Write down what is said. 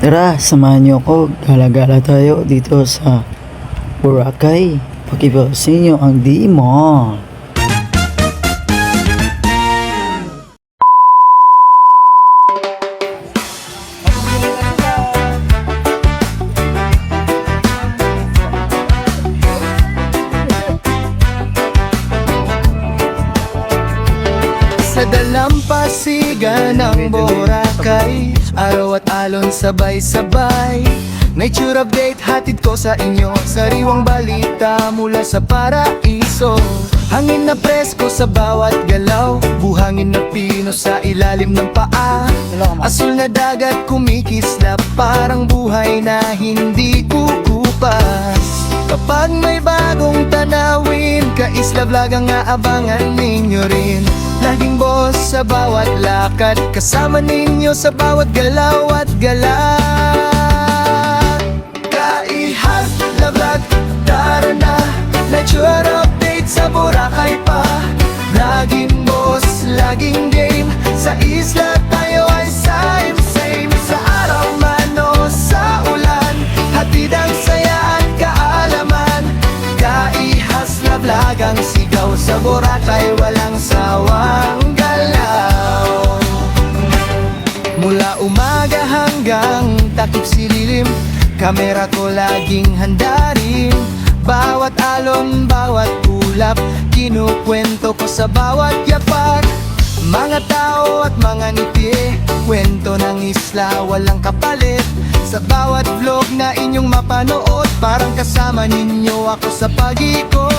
Tara, samahan niyo ako. Gala-gala tayo dito sa Boracay. Pakipasin niyo ang di mo. Sa dalampasigan ng Boracay, araw at alon sabay-sabay. Nature update hatid ko sa inyo, sariwang balita mula sa paraiso. Hangin na presko sa bawat galaw, buhangin na pino sa ilalim ng paa. Asul na dagat kumikislap, parang buhay na hindi kukupas. Kapag may bagong tanawin, ka-Isla Vlog ang aabangan ninyo rin. Laging boss sa bawat lakad, kasama ninyo sa bawat galaw at galak. Ka-Isla Vlog, tara na, nature update sa Boracay pa. Laging boss, laging game, sa isla tayo ay same. Sa araw man o sa ulan, hatid ang saya at kaalaman. Ka-Isla Vlog ang sigaw sa Boracay, walang sawang galaw. Mula umaga hanggang takip sililim, kamera ko laging handa rin. Bawat alon, bawat ulap, kinukwento ko sa bawat yapak. Mga tao at mga ngiti, kwento ng isla walang kapalit. Sa bawat vlog na inyong mapanood, parang kasama ninyo ako sa pag-ikot.